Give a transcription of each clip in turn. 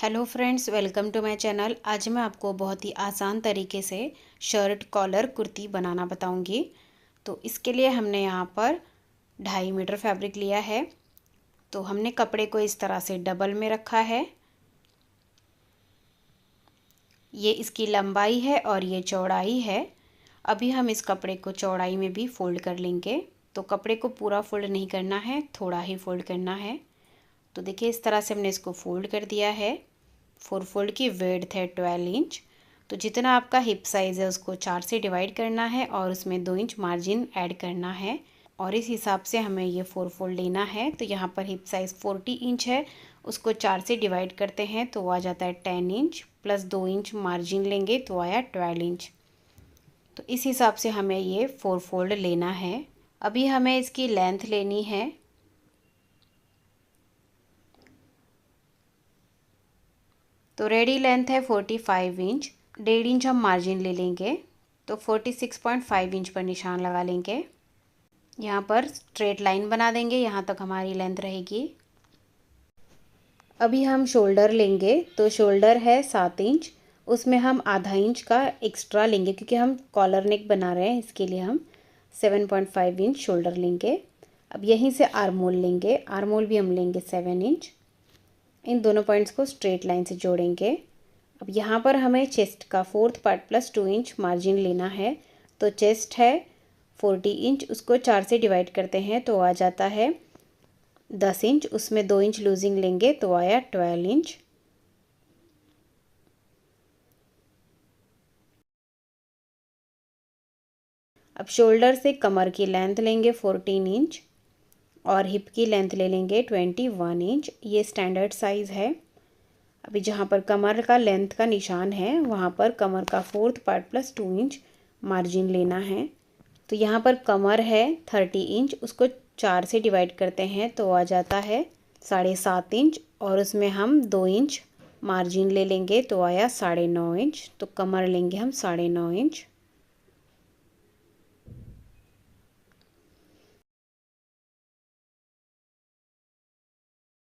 Hello friends, welcome to my channel. आज मैं आपको बहुत ही आसान तरीके से शर्ट कॉलर कुर्ती बनाना बताऊंगी। तो इसके लिए हमने यहाँ पर 2.5 मीटर फैब्रिक लिया है। तो हमने कपड़े को इस तरह से डबल में रखा है। ये इसकी लंबाई है और ये चौड़ाई है। अभी हम इस कपड़े को चौड़ाई में भी फोल्ड कर लेंगे। तो कपड़े को पूरा फोल्ड नहीं करना है, थोड़ा ही फोल्ड करना है। तो देखिए, इस तरह से हमने इसको फोल्ड कर दिया है। 4 फोल्ड की विड्थ है 12 इंच। तो जितना आपका हिप साइज़ है उसको 4 से डिवाइड करना है और उसमें 2 इंच मार्जिन ऐड करना है और इस हिसाब से हमें ये 4 फोल्ड लेना है। तो यहाँ पर हिप साइज़ 40 इंच है, उसको 4 से डिवाइड करते हैं तो आ जाता है 10 इंच प्लस 2 इंच मार्जिन लेंगे तो आया 12 इंच। तो इस हिसाब से हमें ये 4 फोल्ड लेना है। अभी हमें इसकी लेंथ लेनी है। तो रेडी लेंथ है 45 इंच। 1.5 इंच हम मार्जिन ले लेंगे तो 46.5 इंच पर निशान लगा लेंगे। यहाँ पर स्ट्रेट लाइन बना देंगे, यहाँ तक हमारी लेंथ रहेगी। अभी हम शोल्डर लेंगे। तो शोल्डर है 7 इंच, उसमें हम आधा इंच का एक्स्ट्रा लेंगे क्योंकि हम कॉलर नेक बना रहे हैं। इसके लिए हम 7.5 इंच शोल्डर लेंगे। अब यहीं से आर्म होल लेंगे, आर्म होल भी हम लेंगे 7 इंच। इन दोनों पॉइंट्स को स्ट्रेट लाइन से जोड़ेंगे। अब यहाँ पर हमें चेस्ट का 4th part plus 2 inch margin लेना है। तो चेस्ट है 40 इंच, उसको 4 से डिवाइड करते हैं तो आ जाता है 10 इंच। उसमें 2 इंच लूजिंग लेंगे तो आया 12 इंच। अब शोल्डर से कमर की लेंथ लेंगे 14 इंच और हिप की लेंथ ले लेंगे 21 इंच। ये स्टैंडर्ड साइज़ है। अभी जहाँ पर कमर का लेंथ का निशान है वहाँ पर कमर का 4th part plus 2 inch margin लेना है। तो यहाँ पर कमर है 30 इंच, उसको 4 से डिवाइड करते हैं तो आ जाता है 7.5 इंच और उसमें हम 2 इंच मार्जिन ले लेंगे तो आया 9.5 इंच। तो कमर लेंगे हम 9.5 इंच।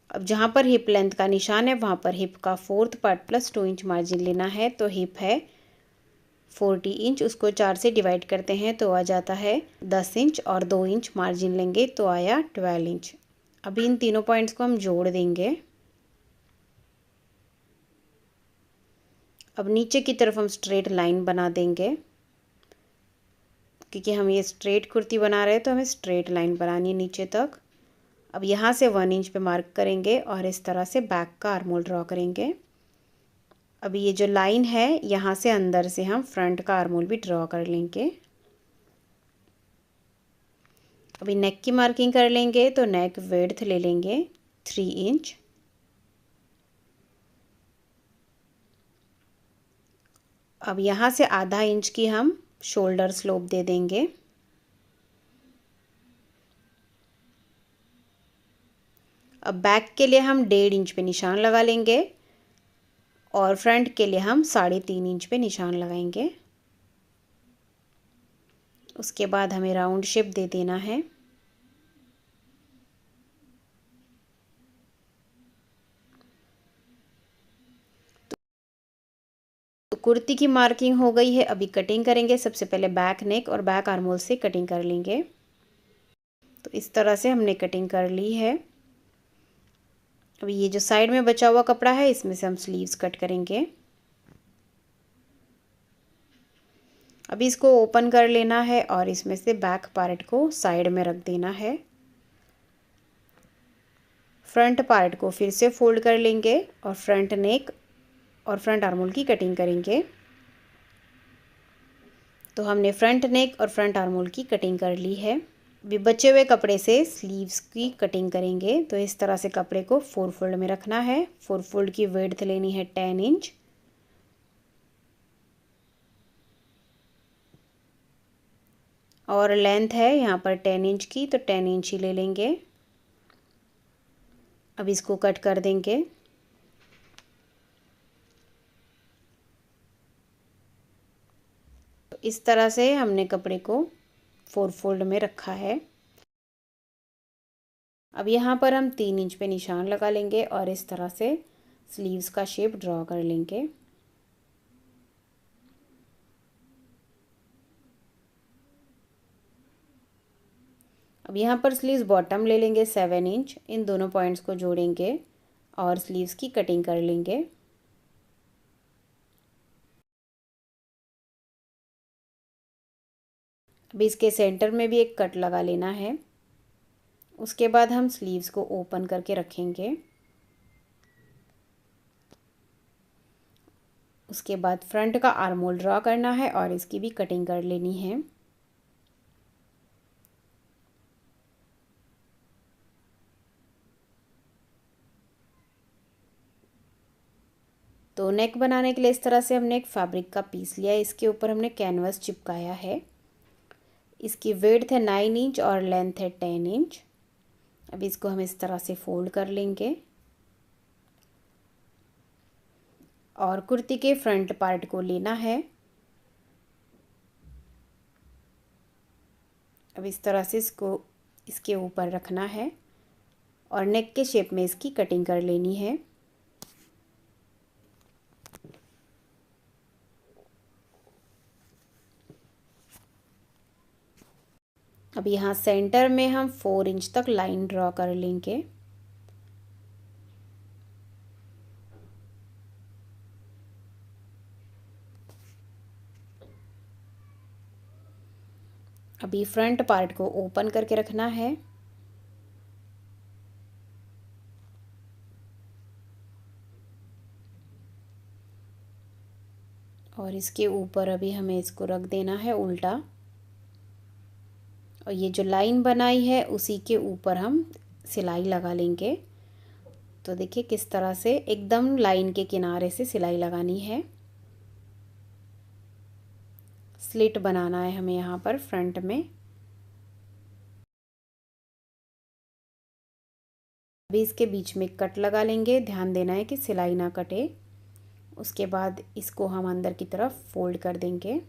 अब जहाँ पर हिप लेंथ का निशान है वहाँ पर हिप का 4th part plus 2 inch margin लेना है। तो हिप है 40 इंच, उसको 4 से डिवाइड करते हैं तो आ जाता है 10 इंच और 2 इंच मार्जिन लेंगे तो आया 12 इंच। अभी इन तीनों पॉइंट्स को हम जोड़ देंगे। अब नीचे की तरफ हम स्ट्रेट लाइन बना देंगे क्योंकि हम ये स्ट्रेट कुर्ती बना रहे हैं तो हमें स्ट्रेट लाइन बनानी है नीचे तक। अब यहाँ से 1 इंच पे मार्क करेंगे और इस तरह से बैक का आर्म होल ड्रॉ करेंगे। अभी ये जो लाइन है यहाँ से अंदर से हम फ्रंट का आर्म होल भी ड्रॉ कर लेंगे। अभी नेक की मार्किंग कर लेंगे। तो नेक विड्थ ले लेंगे 3 इंच। अब यहाँ से आधा इंच की हम शोल्डर स्लोप दे देंगे। अब बैक के लिए हम 1.5 इंच पे निशान लगा लेंगे और फ्रंट के लिए हम 3.5 इंच पे निशान लगाएंगे। उसके बाद हमें राउंड शेप दे देना है। तो कुर्ती की मार्किंग हो गई है। अभी कटिंग करेंगे। सबसे पहले बैक नेक और बैक आर्म होल से कटिंग कर लेंगे। तो इस तरह से हमने कटिंग कर ली है। अभी ये जो साइड में बचा हुआ कपड़ा है इसमें से हम स्लीव्स कट करेंगे। अभी इसको ओपन कर लेना है और इसमें से बैक पार्ट को साइड में रख देना है। फ्रंट पार्ट को फिर से फोल्ड कर लेंगे और फ्रंट नेक और फ्रंट आर्म होल की कटिंग करेंगे। तो हमने फ्रंट नेक और फ्रंट आर्म होल की कटिंग कर ली है। अभी बचे हुए कपड़े से स्लीव्स की कटिंग करेंगे। तो इस तरह से कपड़े को 4 फोल्ड में रखना है। 4 फोल्ड की विड्थ लेनी है 10 इंच और लेंथ है यहाँ पर 10 इंच की, तो 10 इंच ही ले लेंगे। अब इसको कट कर देंगे। तो इस तरह से हमने कपड़े को 4 फोल्ड में रखा है। अब यहाँ पर हम 3 इंच पे निशान लगा लेंगे और इस तरह से स्लीव्स का शेप ड्रॉ कर लेंगे। अब यहाँ पर स्लीव्स बॉटम ले लेंगे 7 इंच, इन दोनों पॉइंट्स को जोड़ेंगे और स्लीव्स की कटिंग कर लेंगे। अभी इसके सेंटर में भी एक कट लगा लेना है। उसके बाद हम स्लीव्स को ओपन करके रखेंगे। उसके बाद फ्रंट का आर्म होल ड्रॉ करना है और इसकी भी कटिंग कर लेनी है। तो नेक बनाने के लिए इस तरह से हमने एक फैब्रिक का पीस लिया है, इसके ऊपर हमने कैनवस चिपकाया है। इसकी विड्थ है 9 इंच और लेंथ है 10 इंच। अब इसको हम इस तरह से फोल्ड कर लेंगे और कुर्ती के फ्रंट पार्ट को लेना है। अब इस तरह से इसको इसके ऊपर रखना है और नेक के शेप में इसकी कटिंग कर लेनी है। अब यहाँ सेंटर में हम 4 इंच तक लाइन ड्रॉ कर लेंगे। अभी फ्रंट पार्ट को ओपन करके रखना है और इसके ऊपर अभी हमें इसको रख देना है उल्टा, और ये जो लाइन बनाई है उसी के ऊपर हम सिलाई लगा लेंगे। तो देखिए किस तरह से एकदम लाइन के किनारे से सिलाई लगानी है। स्लिट बनाना है हमें यहाँ पर फ्रंट में। अभी इसके बीच में कट लगा लेंगे, ध्यान देना है कि सिलाई ना कटे। उसके बाद इसको हम अंदर की तरफ फोल्ड कर देंगे।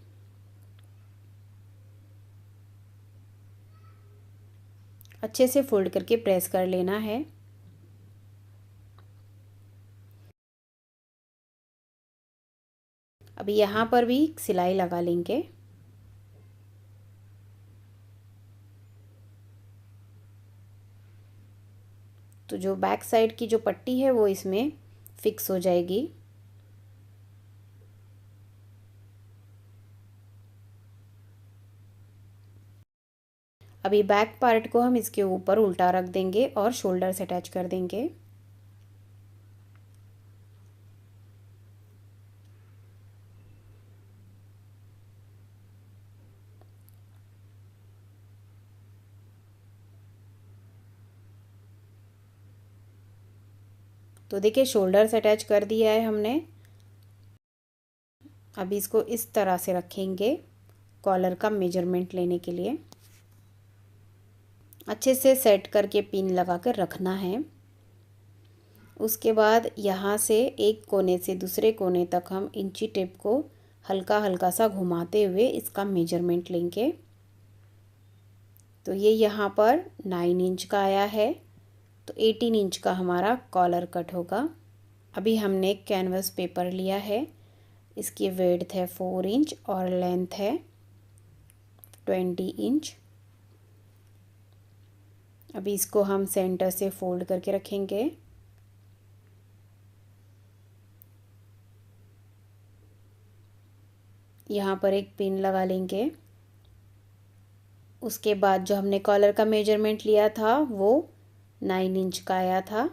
अच्छे से फोल्ड करके प्रेस कर लेना है। अभी यहाँ पर भी सिलाई लगा लेंगे। तो जो बैक साइड की जो पट्टी है वो इसमें फिक्स हो जाएगी। अभी बैक पार्ट को हम इसके ऊपर उल्टा रख देंगे और शोल्डर से अटैच कर देंगे। तो देखिए शोल्डर से अटैच कर दिया है हमने। अभी इसको इस तरह से रखेंगे कॉलर का मेजरमेंट लेने के लिए। अच्छे से सेट करके पिन लगा कर रखना है। उसके बाद यहाँ से एक कोने से दूसरे कोने तक हम इंची टेप को हल्का हल्का सा घुमाते हुए इसका मेजरमेंट लेंगे। तो ये यहाँ पर 9 इंच का आया है, तो 18 इंच का हमारा कॉलर कट होगा। अभी हमने कैनवस पेपर लिया है, इसकी विड्थ है 4 इंच और लेंथ है 20 इंच। अभी इसको हम सेंटर से फोल्ड करके रखेंगे। यहाँ पर एक पिन लगा लेंगे। उसके बाद जो हमने कॉलर का मेजरमेंट लिया था वो 9 इंच का आया था,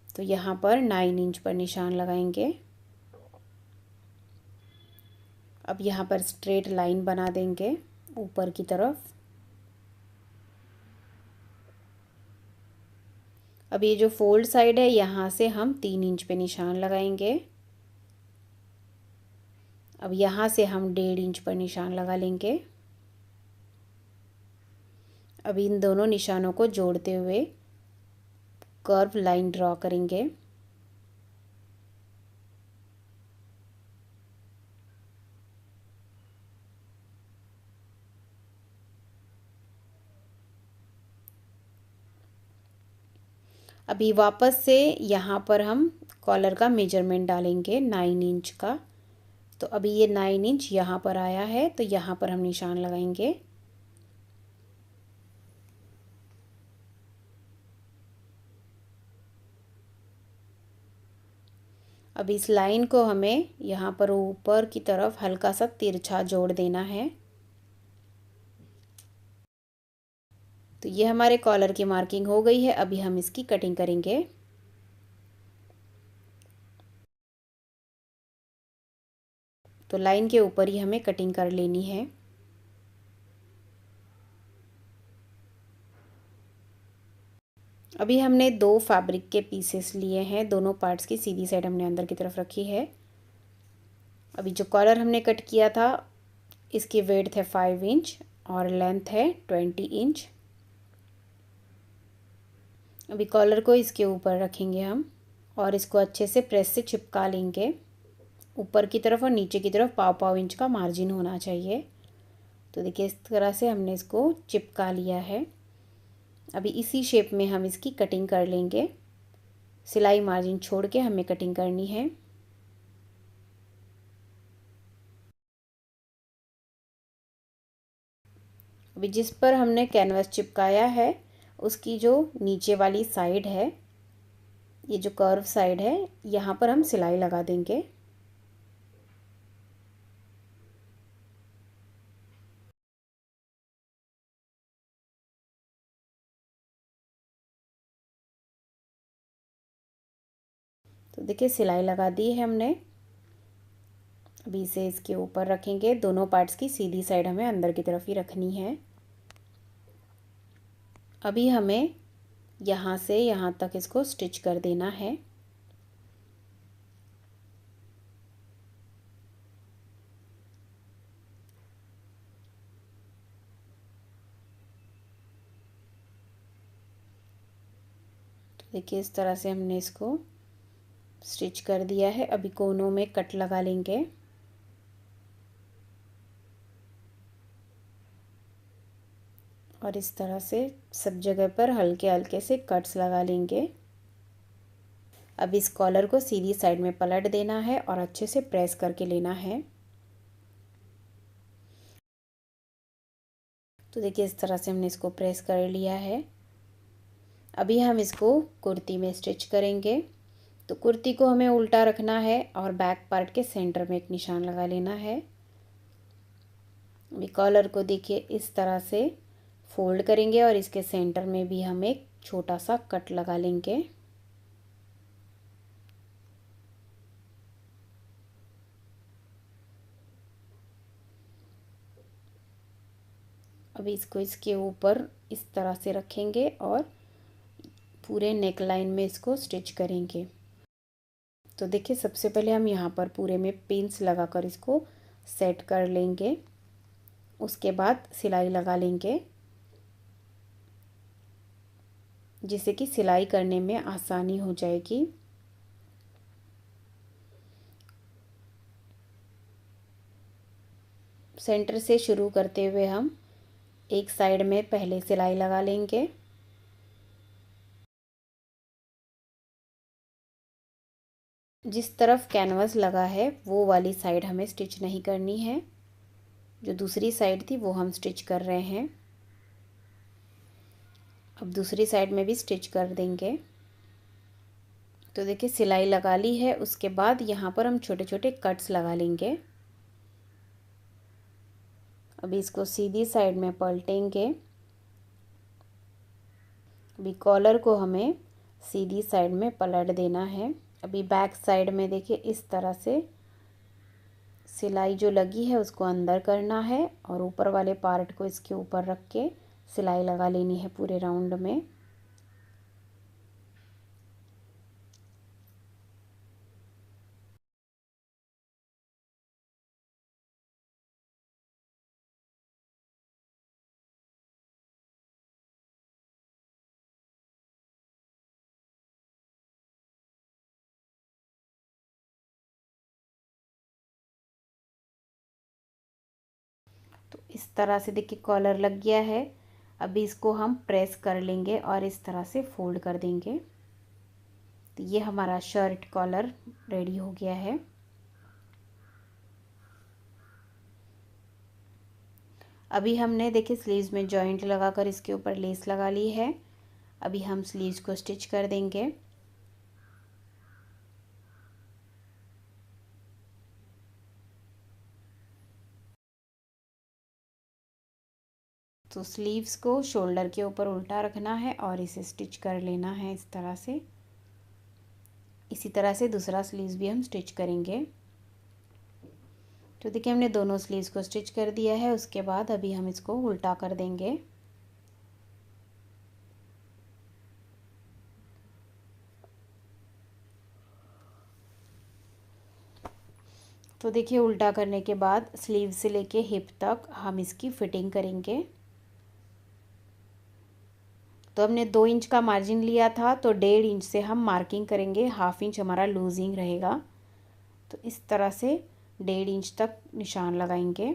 तो यहाँ पर 9 इंच पर निशान लगाएंगे। अब यहाँ पर स्ट्रेट लाइन बना देंगे ऊपर की तरफ। अब ये जो फोल्ड साइड है यहाँ से हम 3 इंच पे निशान लगाएंगे। अब यहाँ से हम 1.5 इंच पर निशान लगा लेंगे। अब इन दोनों निशानों को जोड़ते हुए कर्व लाइन ड्रॉ करेंगे। अभी वापस से यहाँ पर हम कॉलर का मेजरमेंट डालेंगे 9 इंच का। तो अभी ये 9 इंच यहाँ पर आया है, तो यहाँ पर हम निशान लगाएंगे। अब इस लाइन को हमें यहाँ पर ऊपर की तरफ हल्का सा तिरछा जोड़ देना है। तो ये हमारे कॉलर की मार्किंग हो गई है। अभी हम इसकी कटिंग करेंगे। तो लाइन के ऊपर ही हमें कटिंग कर लेनी है। अभी हमने 2 फैब्रिक के पीसेस लिए हैं, दोनों पार्ट्स की सीधी साइड हमने अंदर की तरफ रखी है। अभी जो कॉलर हमने कट किया था इसकी विड्थ है 5 इंच और लेंथ है 20 इंच। अभी कॉलर को इसके ऊपर रखेंगे हम और इसको अच्छे से प्रेस से चिपका लेंगे। ऊपर की तरफ और नीचे की तरफ पाव इंच का मार्जिन होना चाहिए। तो देखिए इस तरह से हमने इसको चिपका लिया है। अभी इसी शेप में हम इसकी कटिंग कर लेंगे। सिलाई मार्जिन छोड़ के हमें कटिंग करनी है। अभी जिस पर हमने कैनवस चिपकाया है उसकी जो नीचे वाली साइड है, ये जो कर्व साइड है, यहाँ पर हम सिलाई लगा देंगे। तो देखिए सिलाई लगा दी है हमने। अभी इसे इसके ऊपर रखेंगे। दोनों पार्ट्स की सीधी साइड हमें अंदर की तरफ ही रखनी है। अभी हमें यहाँ से यहाँ तक इसको स्टिच कर देना है। तो देखिए इस तरह से हमने इसको स्टिच कर दिया है। अभी कोनों में कट लगा लेंगे। और इस तरह से सब जगह पर हल्के हल्के से कट्स लगा लेंगे। अब इस कॉलर को सीधी साइड में पलट देना है और अच्छे से प्रेस करके लेना है। तो देखिए इस तरह से हमने इसको प्रेस कर लिया है। अभी हम इसको कुर्ती में स्टिच करेंगे। तो कुर्ती को हमें उल्टा रखना है और बैक पार्ट के सेंटर में एक निशान लगा लेना है। अभी कॉलर को देखिए इस तरह से फोल्ड करेंगे और इसके सेंटर में भी हम एक छोटा सा कट लगा लेंगे। अभी इसको इसके ऊपर इस तरह से रखेंगे और पूरे नेक लाइन में इसको स्टिच करेंगे। तो देखिए सबसे पहले हम यहाँ पर पूरे में पिंस लगाकर इसको सेट कर लेंगे। उसके बाद सिलाई लगा लेंगे जिससे कि सिलाई करने में आसानी हो जाएगी। सेंटर से शुरू करते हुए हम एक साइड में पहले सिलाई लगा लेंगे। जिस तरफ कैनवस लगा है वो वाली साइड हमें स्टिच नहीं करनी है, जो दूसरी साइड थी वो हम स्टिच कर रहे हैं। अब दूसरी साइड में भी स्टिच कर देंगे। तो देखिए सिलाई लगा ली है। उसके बाद यहाँ पर हम छोटे छोटे कट्स लगा लेंगे। अभी इसको सीधी साइड में पलटेंगे। अभी कॉलर को हमें सीधी साइड में पलट देना है। अभी बैक साइड में देखिए इस तरह से सिलाई जो लगी है उसको अंदर करना है और ऊपर वाले पार्ट को इसके ऊपर रख के सिलाई लगा लेनी है पूरे राउंड में। तो इस तरह से देखिए कॉलर लग गया है। अभी इसको हम प्रेस कर लेंगे और इस तरह से फोल्ड कर देंगे। तो ये हमारा शर्ट कॉलर रेडी हो गया है। अभी हमने देखिए स्लीव्स में जॉइंट लगाकर इसके ऊपर लेस लगा ली है। अभी हम स्लीव्स को स्टिच कर देंगे। तो स्लीव्स को शोल्डर के ऊपर उल्टा रखना है और इसे स्टिच कर लेना है इस तरह से। इसी तरह से दूसरा स्लीव्स भी हम स्टिच करेंगे। तो देखिए हमने दोनों स्लीव्स को स्टिच कर दिया है। उसके बाद अभी हम इसको उल्टा कर देंगे। तो देखिए उल्टा करने के बाद स्लीव से लेके हिप तक हम इसकी फिटिंग करेंगे। तो हमने 2 इंच का मार्जिन लिया था, तो 1.5 इंच से हम मार्किंग करेंगे। 1/2 इंच हमारा लूजिंग रहेगा। तो इस तरह से 1.5 इंच तक निशान लगाएंगे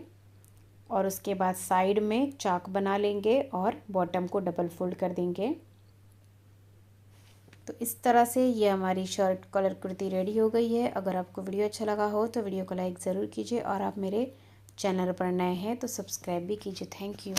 और उसके बाद साइड में चाक बना लेंगे और बॉटम को डबल फोल्ड कर देंगे। तो इस तरह से ये हमारी शर्ट कलर कुर्ती रेडी हो गई है। अगर आपको वीडियो अच्छा लगा हो तो वीडियो को लाइक ज़रूर कीजिए और आप मेरे चैनल पर नए हैं तो सब्सक्राइब भी कीजिए। Thank you.